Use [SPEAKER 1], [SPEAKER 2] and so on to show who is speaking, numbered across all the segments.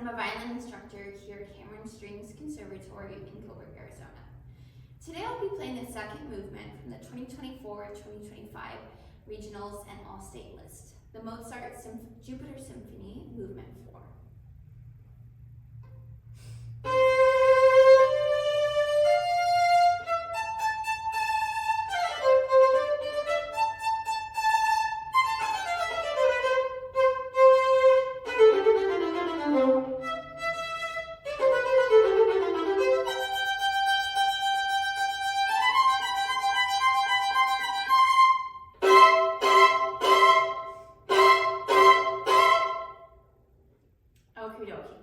[SPEAKER 1] I'm a violin instructor here at Cameron Strings Conservatory in Gilbert, Arizona. Today I'll be playing the second movement from the 2024-2025 Regionals and All-State list, the Mozart Jupiter Symphony Movement 4. Okie dokie.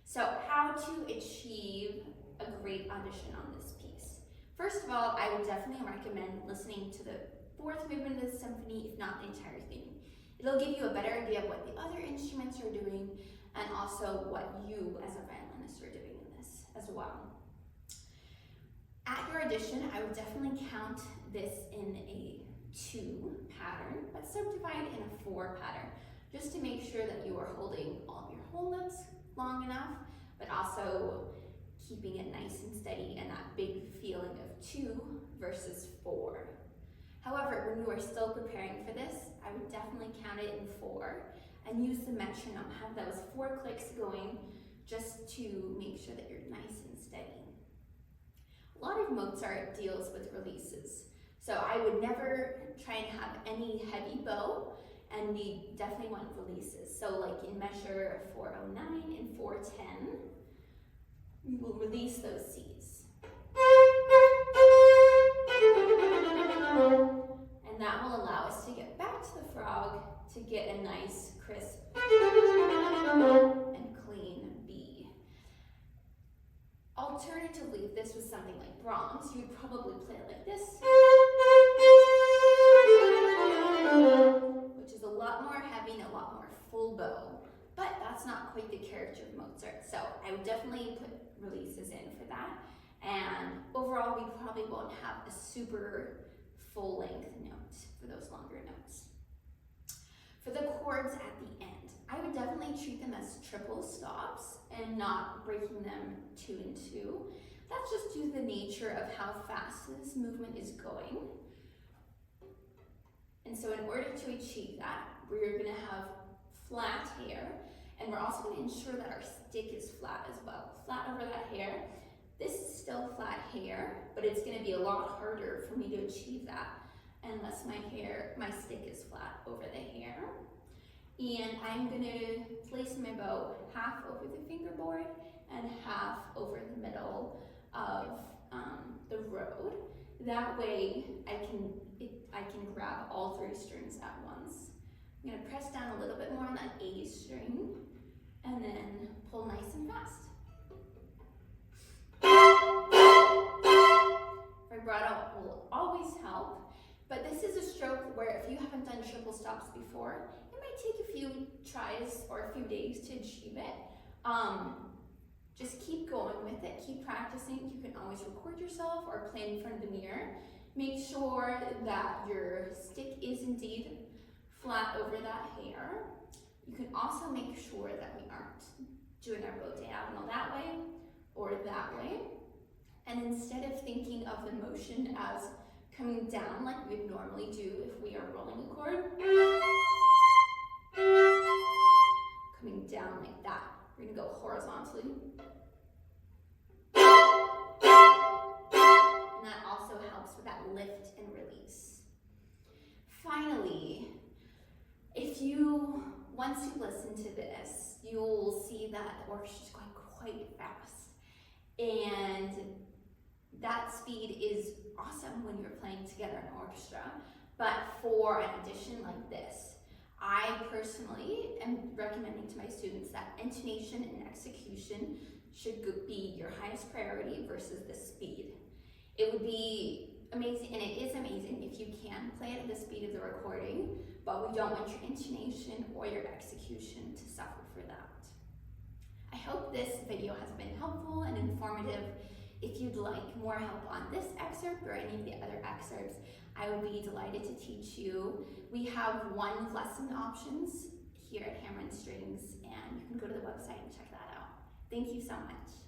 [SPEAKER 1] So how to achieve a great audition on this piece? First of all, I would definitely recommend listening to the fourth movement of the symphony, if not the entire thing. It'll give you a better idea of what the other instruments are doing and also what you as a violinist are doing in this as well. At your audition, I would definitely count this in a 2 pattern, but subdivide in a 4 pattern, just to make sure that you are holding all of your whole notes long enough, but also keeping it nice and steady and that big feeling of 2 versus 4. However, when you are still preparing for this, I would definitely count it in 4 and use the metronome, have those 4 clicks going just to make sure that you're nice and steady. A lot of Mozart deals with releases, so I would never try and have any heavy bow, and we definitely want releases. So like in measure 409 and 410, we will release those C's. And that will allow us to get back to the frog to get a nice, crisp, and clean B. Alternatively, if this was something like Brahms, you would probably play it like this, which is a lot more heavy and a lot more full bow, but that's not quite the character of Mozart. So I would definitely put releases in for that. And overall, we probably won't have a super full length note for those longer notes. For the chords at the end, I would definitely treat them as triple stops and not breaking them 2 and 2. That's just due to the nature of how fast this movement is going. And so in order to achieve that, we're going to have flat hair, and we're also going to ensure that our stick is flat as well. Flat over that hair. This is still flat hair, but it's going to be a lot harder for me to achieve that unless my stick is flat over the hair. And I'm going to place my bow half over the fingerboard and half over the middle of the road. That way I can grab all 3 strings at once. I'm going to press down a little bit more on that A string and then pull nice and fast. Vibrato will always help, but this is a stroke where if you haven't done triple stops before, it might take a few tries or a few days to achieve it. Just keep going with it, keep practicing. You can always record yourself or play in front of the mirror. Make sure that your stick is indeed flat over that hair. You can also make sure that we aren't doing our bow diagonal that way or that way. And instead of thinking of the motion as coming down like we would normally do if we are rolling a chord, coming down like that. We're going to go horizontally. And that also helps with that lift and release. Finally, once you listen to this, you'll see that the orchestra is going quite fast. And that speed is awesome when you're playing together in an orchestra, but for an audition like this, I personally am recommending to my students that intonation and execution should be your highest priority versus the speed. It would be amazing, and it is amazing if you can play it at the speed of the recording, but we don't want your intonation or your execution to suffer for that. I hope this video has been helpful and informative. If you'd like more help on this excerpt or any of the other excerpts, I would be delighted to teach you. We have 1 lesson options here at Cameron Strings, and you can go to the website and check that out. Thank you so much.